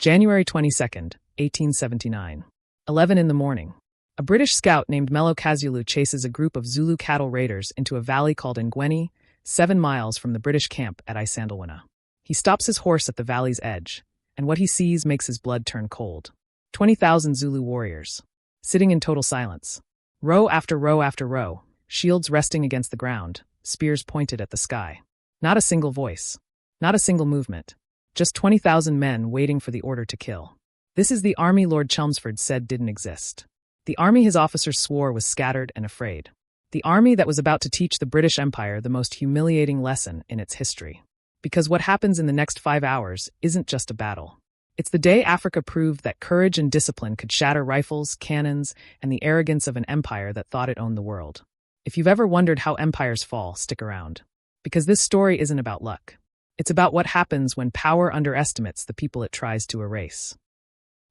January 22nd, 1879. 11 in the morning. A British scout named Mello Kazulu chases a group of Zulu cattle raiders into a valley called Ngwebeni, 7 miles from the British camp at Isandlwana. He stops his horse at the valley's edge, and what he sees makes his blood turn cold. 20,000 Zulu warriors, sitting in total silence. Row after row after row, shields resting against the ground, spears pointed at the sky. Not a single voice. Not a single movement. Just 20,000 men waiting for the order to kill. This is the army Lord Chelmsford said didn't exist. The army his officers swore was scattered and afraid. The army that was about to teach the British Empire the most humiliating lesson in its history. Because what happens in the next 5 hours isn't just a battle. It's the day Africa proved that courage and discipline could shatter rifles, cannons, and the arrogance of an empire that thought it owned the world. If you've ever wondered how empires fall, stick around. Because this story isn't about luck. It's about what happens when power underestimates the people it tries to erase.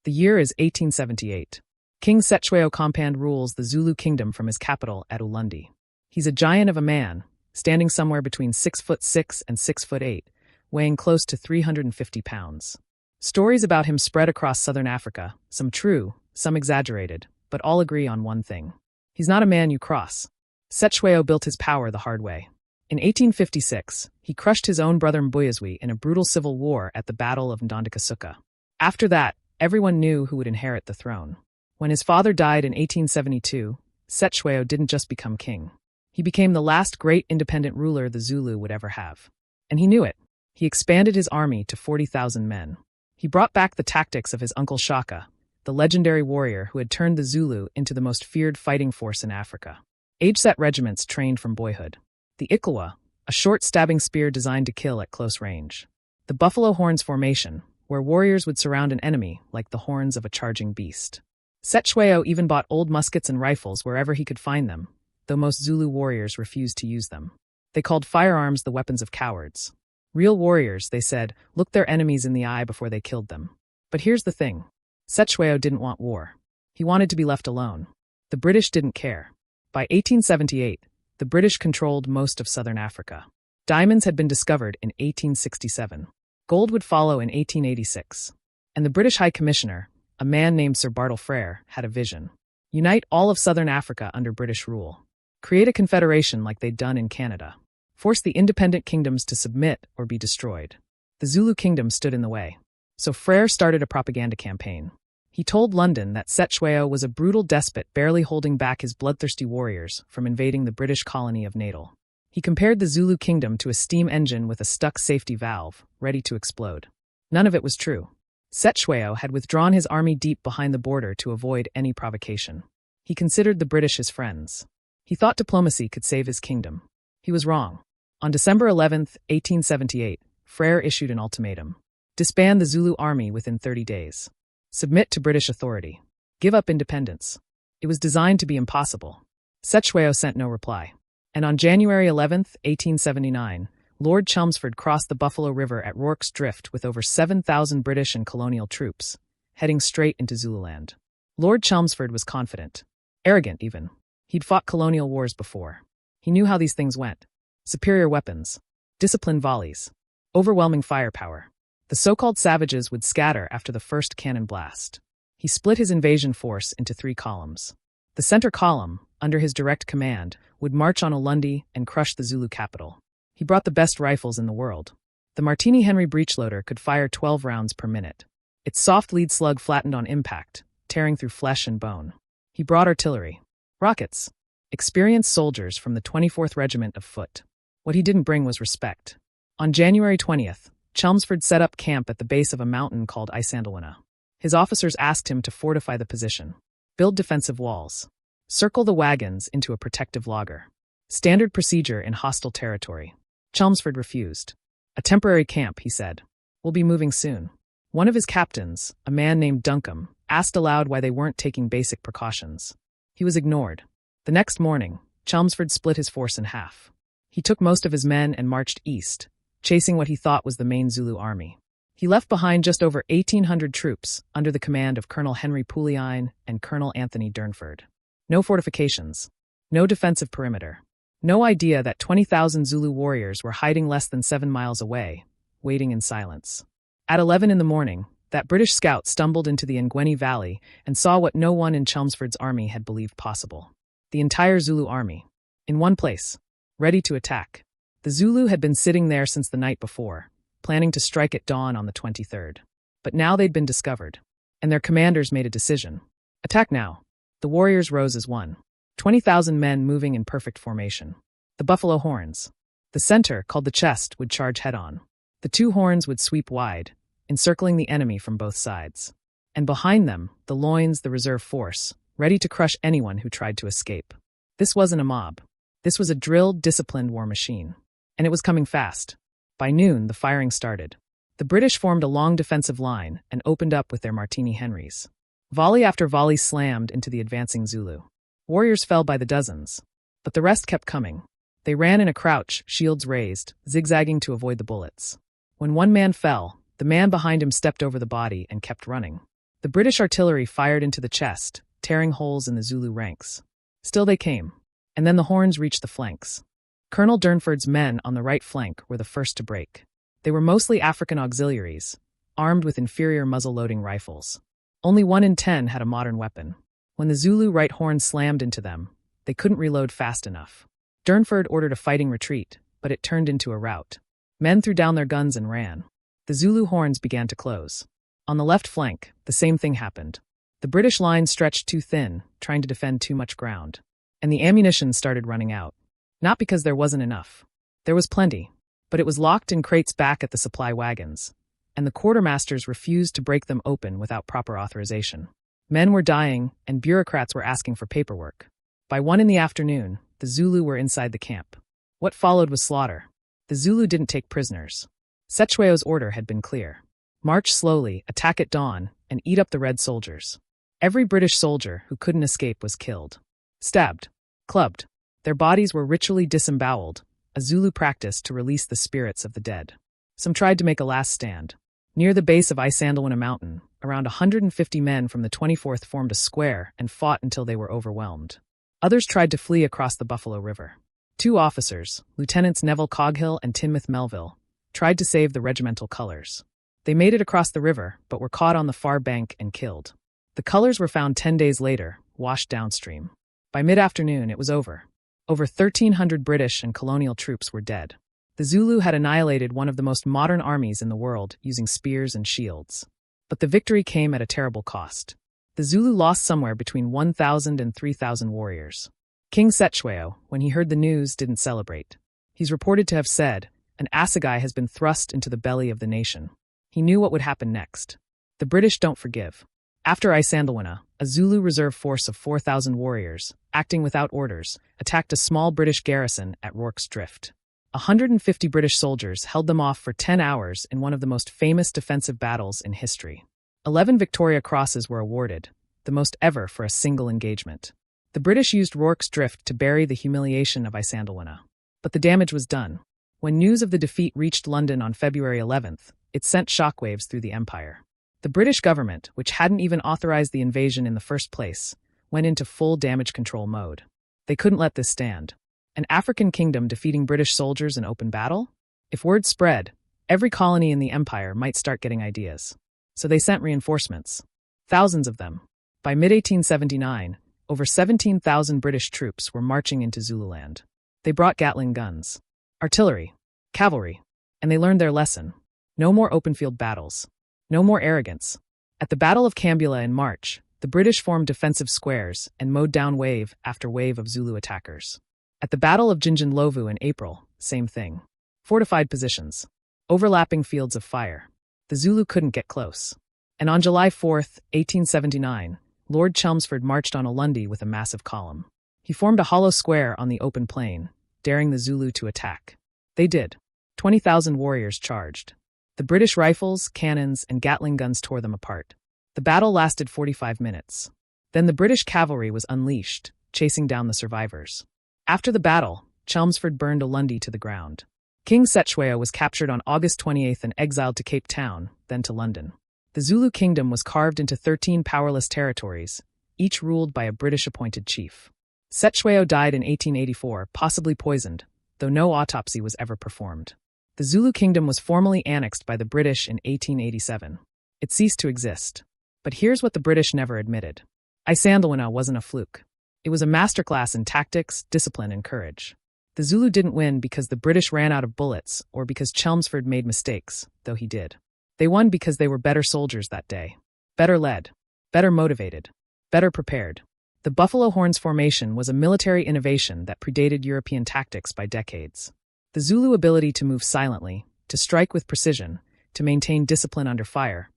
The year is 1878. King Cetshwayo Compand rules the Zulu Kingdom from his capital at Ulundi. He's a giant of a man, standing somewhere between 6'6" and 6'8", weighing close to 350 pounds. Stories about him spread across southern Africa, some true, some exaggerated, but all agree on one thing. He's not a man you cross. Cetshwayo built his power the hard way. In 1856, he crushed his own brother Mbuyazwe in a brutal civil war at the Battle of Ndandikasuka. After that, everyone knew who would inherit the throne. When his father died in 1872, Cetshwayo didn't just become king. He became the last great independent ruler the Zulu would ever have. And he knew it. He expanded his army to 40,000 men. He brought back the tactics of his uncle Shaka, the legendary warrior who had turned the Zulu into the most feared fighting force in Africa. Age-set regiments trained from boyhood. The Iklewa, a short stabbing spear designed to kill at close range. The buffalo horns formation, where warriors would surround an enemy like the horns of a charging beast. Cetshwayo even bought old muskets and rifles wherever he could find them, though most Zulu warriors refused to use them. They called firearms the weapons of cowards. Real warriors, they said, looked their enemies in the eye before they killed them. But here's the thing. Cetshwayo didn't want war. He wanted to be left alone. The British didn't care. By 1878, the British controlled most of southern Africa. Diamonds had been discovered in 1867. Gold would follow in 1886. And the British High Commissioner, a man named Sir Bartle Frere, had a vision. Unite all of southern Africa under British rule. Create a confederation like they'd done in Canada. Force the independent kingdoms to submit or be destroyed. The Zulu Kingdom stood in the way. So Frere started a propaganda campaign. He told London that Cetshwayo was a brutal despot barely holding back his bloodthirsty warriors from invading the British colony of Natal. He compared the Zulu Kingdom to a steam engine with a stuck safety valve, ready to explode. None of it was true. Cetshwayo had withdrawn his army deep behind the border to avoid any provocation. He considered the British his friends. He thought diplomacy could save his kingdom. He was wrong. On December 11, 1878, Frere issued an ultimatum. Disband the Zulu army within 30 days. Submit to British authority. Give up independence. It was designed to be impossible. Cetshwayo sent no reply. And on January 11, 1879, Lord Chelmsford crossed the Buffalo River at Rorke's Drift with over 7,000 British and colonial troops, heading straight into Zululand. Lord Chelmsford was confident. Arrogant, even. He'd fought colonial wars before. He knew how these things went. Superior weapons. Disciplined volleys. Overwhelming firepower. The so-called savages would scatter after the first cannon blast. He split his invasion force into 3 columns. The center column, under his direct command, would march on Ulundi and crush the Zulu capital. He brought the best rifles in the world. The Martini Henry breechloader could fire 12 rounds per minute. Its soft lead slug flattened on impact, tearing through flesh and bone. He brought artillery. Rockets. Experienced soldiers from the 24th Regiment of Foot. What he didn't bring was respect. On January 20th, Chelmsford set up camp at the base of a mountain called Isandlwana. His officers asked him to fortify the position. Build defensive walls. Circle the wagons into a protective laager. Standard procedure in hostile territory. Chelmsford refused. A temporary camp, he said. We'll be moving soon. One of his captains, a man named Duncombe, asked aloud why they weren't taking basic precautions. He was ignored. The next morning, Chelmsford split his force in half. He took most of his men and marched east, chasing what he thought was the main Zulu army. He left behind just over 1,800 troops under the command of Colonel Henry Pouliane and Colonel Anthony Durnford. No fortifications. No defensive perimeter. No idea that 20,000 Zulu warriors were hiding less than 7 miles away, waiting in silence. At 11 in the morning, that British scout stumbled into the Ngwebeni Valley and saw what no one in Chelmsford's army had believed possible. The entire Zulu army. In one place. Ready to attack. The Zulu had been sitting there since the night before, planning to strike at dawn on the 23rd. But now they'd been discovered. And their commanders made a decision. Attack now. The warriors rose as one. 20,000 men moving in perfect formation. The buffalo horns. The center, called the chest, would charge head-on. The two horns would sweep wide, encircling the enemy from both sides. And behind them, the loins, the reserve force, ready to crush anyone who tried to escape. This wasn't a mob. This was a drilled, disciplined war machine. And it was coming fast. By noon, the firing started. The British formed a long defensive line and opened up with their Martini Henrys. Volley after volley slammed into the advancing Zulu. Warriors fell by the dozens. But the rest kept coming. They ran in a crouch, shields raised, zigzagging to avoid the bullets. When one man fell, the man behind him stepped over the body and kept running. The British artillery fired into the chest, tearing holes in the Zulu ranks. Still they came. And then the horns reached the flanks. Colonel Durnford's men on the right flank were the first to break. They were mostly African auxiliaries, armed with inferior muzzle-loading rifles. Only 1 in 10 had a modern weapon. When the Zulu right horn slammed into them, they couldn't reload fast enough. Durnford ordered a fighting retreat, but it turned into a rout. Men threw down their guns and ran. The Zulu horns began to close. On the left flank, the same thing happened. The British line stretched too thin, trying to defend too much ground. And the ammunition started running out. Not because there wasn't enough. There was plenty, but it was locked in crates back at the supply wagons, and the quartermasters refused to break them open without proper authorization. Men were dying, and bureaucrats were asking for paperwork. By 1 in the afternoon, the Zulu were inside the camp. What followed was slaughter. The Zulu didn't take prisoners. Cetshwayo's order had been clear. March slowly, attack at dawn, and eat up the red soldiers. Every British soldier who couldn't escape was killed. Stabbed. Clubbed. Their bodies were ritually disemboweled, a Zulu practice to release the spirits of the dead. Some tried to make a last stand. Near the base of Isandlwana mountain, around 150 men from the 24th formed a square and fought until they were overwhelmed. Others tried to flee across the Buffalo River. 2 officers, Lieutenants Neville Coghill and Tinmouth Melville, tried to save the regimental colors. They made it across the river, but were caught on the far bank and killed. The colors were found 10 days later, washed downstream. By mid-afternoon, it was over. Over 1,300 British and colonial troops were dead. The Zulu had annihilated one of the most modern armies in the world using spears and shields. But the victory came at a terrible cost. The Zulu lost somewhere between 1,000 and 3,000 warriors. King Cetshwayo, when he heard the news, didn't celebrate. He's reported to have said, "An assegai has been thrust into the belly of the nation." He knew what would happen next. The British don't forgive. After Isandlwana, a Zulu reserve force of 4,000 warriors, acting without orders, attacked a small British garrison at Rorke's Drift. 150 British soldiers held them off for 10 hours in one of the most famous defensive battles in history. 11 Victoria Crosses were awarded, the most ever for a single engagement. The British used Rorke's Drift to bury the humiliation of Isandlwana. But the damage was done. When news of the defeat reached London on February 11th, it sent shockwaves through the empire. The British government, which hadn't even authorized the invasion in the first place, went into full damage control mode. They couldn't let this stand. An African kingdom defeating British soldiers in open battle? If word spread, every colony in the empire might start getting ideas. So they sent reinforcements. Thousands of them. By mid-1879, over 17,000 British troops were marching into Zululand. They brought Gatling guns, artillery, cavalry, and they learned their lesson. No more open-field battles. No more arrogance. At the Battle of Kambula in March, the British formed defensive squares and mowed down wave after wave of Zulu attackers. At the Battle of Jinjinlovu in April, same thing. Fortified positions. Overlapping fields of fire. The Zulu couldn't get close. And on July 4, 1879, Lord Chelmsford marched on Ulundi with a massive column. He formed a hollow square on the open plain, daring the Zulu to attack. They did. 20,000 warriors charged. The British rifles, cannons, and Gatling guns tore them apart. The battle lasted 45 minutes. Then the British cavalry was unleashed, chasing down the survivors. After the battle, Chelmsford burned Ulundi to the ground. King Cetshwayo was captured on August 28 and exiled to Cape Town, then to London. The Zulu Kingdom was carved into 13 powerless territories, each ruled by a British-appointed chief. Cetshwayo died in 1884, possibly poisoned, though no autopsy was ever performed. The Zulu Kingdom was formally annexed by the British in 1887. It ceased to exist. But here's what the British never admitted. Isandlwana wasn't a fluke. It was a masterclass in tactics, discipline, and courage. The Zulu didn't win because the British ran out of bullets or because Chelmsford made mistakes, though he did. They won because they were better soldiers that day. Better led. Better motivated. Better prepared. The Buffalo Horns formation was a military innovation that predated European tactics by decades. The Zulu ability to move silently, to strike with precision, to maintain discipline under fire,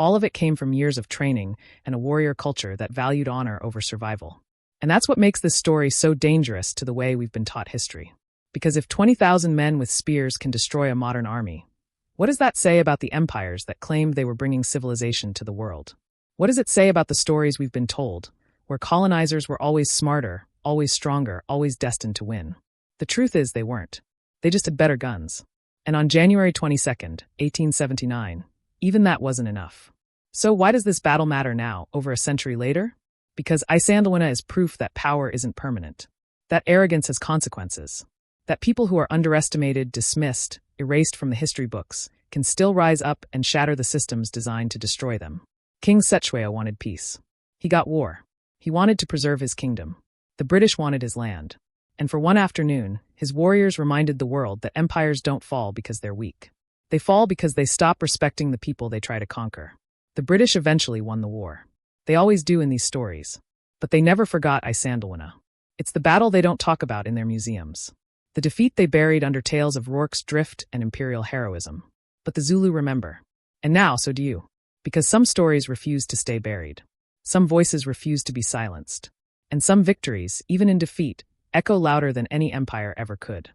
all of it came from years of training and a warrior culture that valued honor over survival. And that's what makes this story so dangerous to the way we've been taught history. Because if 20,000 men with spears can destroy a modern army, what does that say about the empires that claimed they were bringing civilization to the world? What does it say about the stories we've been told, where colonizers were always smarter, always stronger, always destined to win? The truth is they weren't. They just had better guns. And on January 22nd, 1879, even that wasn't enough. So why does this battle matter now, over a century later? Because Isandlwana is proof that power isn't permanent. That arrogance has consequences. That people who are underestimated, dismissed, erased from the history books, can still rise up and shatter the systems designed to destroy them. King Cetshwayo wanted peace. He got war. He wanted to preserve his kingdom. The British wanted his land. And for one afternoon, his warriors reminded the world that empires don't fall because they're weak. They fall because they stop respecting the people they try to conquer. The British eventually won the war. They always do in these stories. But they never forgot Isandlwana. It's the battle they don't talk about in their museums. The defeat they buried under tales of Rorke's drift and imperial heroism. But the Zulu remember. And now, so do you. Because some stories refuse to stay buried. Some voices refuse to be silenced. And some victories, even in defeat, echo louder than any empire ever could.